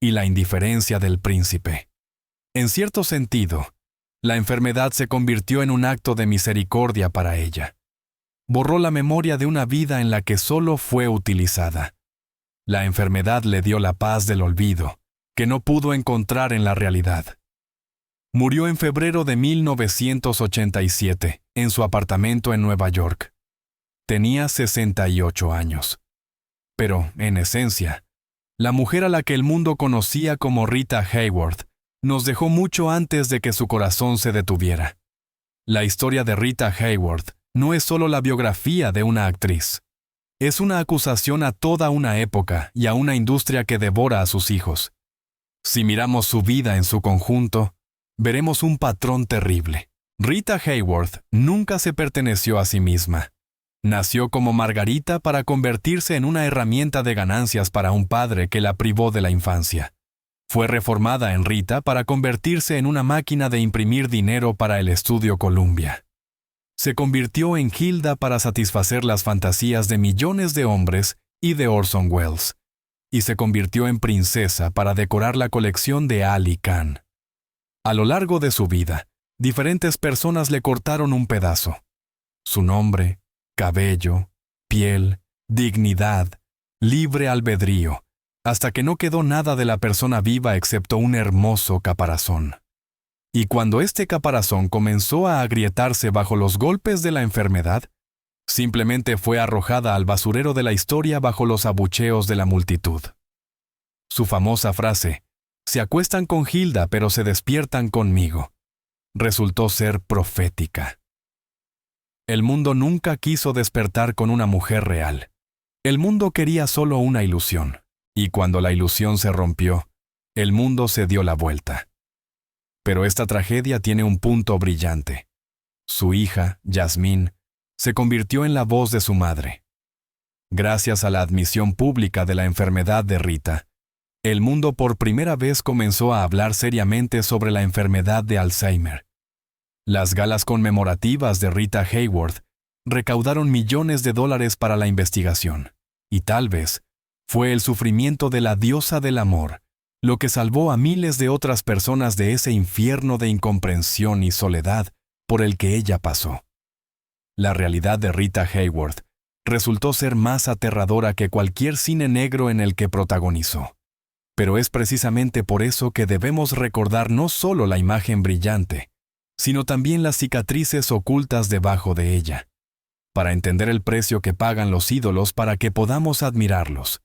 y la indiferencia del príncipe. En cierto sentido, la enfermedad se convirtió en un acto de misericordia para ella. Borró la memoria de una vida en la que solo fue utilizada. La enfermedad le dio la paz del olvido, que no pudo encontrar en la realidad. Murió en febrero de 1987, en su apartamento en Nueva York. Tenía 68 años. Pero, en esencia, la mujer a la que el mundo conocía como Rita Hayworth nos dejó mucho antes de que su corazón se detuviera. La historia de Rita Hayworth no es solo la biografía de una actriz. Es una acusación a toda una época y a una industria que devora a sus hijos. Si miramos su vida en su conjunto, veremos un patrón terrible. Rita Hayworth nunca se perteneció a sí misma. Nació como Margarita para convertirse en una herramienta de ganancias para un padre que la privó de la infancia. Fue reformada en Rita para convertirse en una máquina de imprimir dinero para el estudio Columbia. Se convirtió en Hilda para satisfacer las fantasías de millones de hombres y de Orson Welles. Y se convirtió en princesa para decorar la colección de Ali Khan. A lo largo de su vida, diferentes personas le cortaron un pedazo. Su nombre, cabello, piel, dignidad, libre albedrío, hasta que no quedó nada de la persona viva excepto un hermoso caparazón. Y cuando este caparazón comenzó a agrietarse bajo los golpes de la enfermedad, simplemente fue arrojada al basurero de la historia bajo los abucheos de la multitud. Su famosa frase, «Se acuestan con Hilda pero se despiertan conmigo», resultó ser profética. El mundo nunca quiso despertar con una mujer real. El mundo quería solo una ilusión, y cuando la ilusión se rompió, el mundo se dio la vuelta. Pero esta tragedia tiene un punto brillante. Su hija, Yasmín, se convirtió en la voz de su madre. Gracias a la admisión pública de la enfermedad de Rita, el mundo por primera vez comenzó a hablar seriamente sobre la enfermedad de Alzheimer. Las galas conmemorativas de Rita Hayworth recaudaron millones de dólares para la investigación, y tal vez fue el sufrimiento de la diosa del amor lo que salvó a miles de otras personas de ese infierno de incomprensión y soledad por el que ella pasó. La realidad de Rita Hayworth resultó ser más aterradora que cualquier cine negro en el que protagonizó. Pero es precisamente por eso que debemos recordar no solo la imagen brillante, sino también las cicatrices ocultas debajo de ella, para entender el precio que pagan los ídolos para que podamos admirarlos.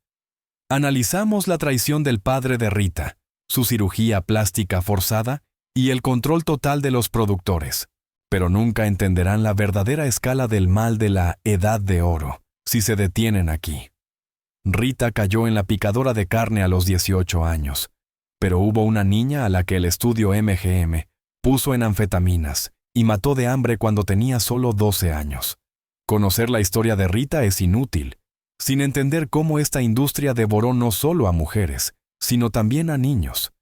Analizamos la traición del padre de Rita, su cirugía plástica forzada y el control total de los productores, pero nunca entenderán la verdadera escala del mal de la Edad de Oro si se detienen aquí. Rita cayó en la picadora de carne a los 18 años, pero hubo una niña a la que el estudio MGM puso en anfetaminas y mató de hambre cuando tenía solo 12 años. Conocer la historia de Rita es inútil, sin entender cómo esta industria devoró no solo a mujeres, sino también a niños.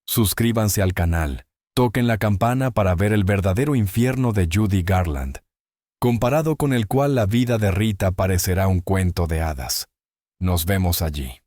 Suscríbanse al canal, toquen la campana para ver el verdadero infierno de Judy Garland, comparado con el cual la vida de Rita parecerá un cuento de hadas. Nos vemos allí.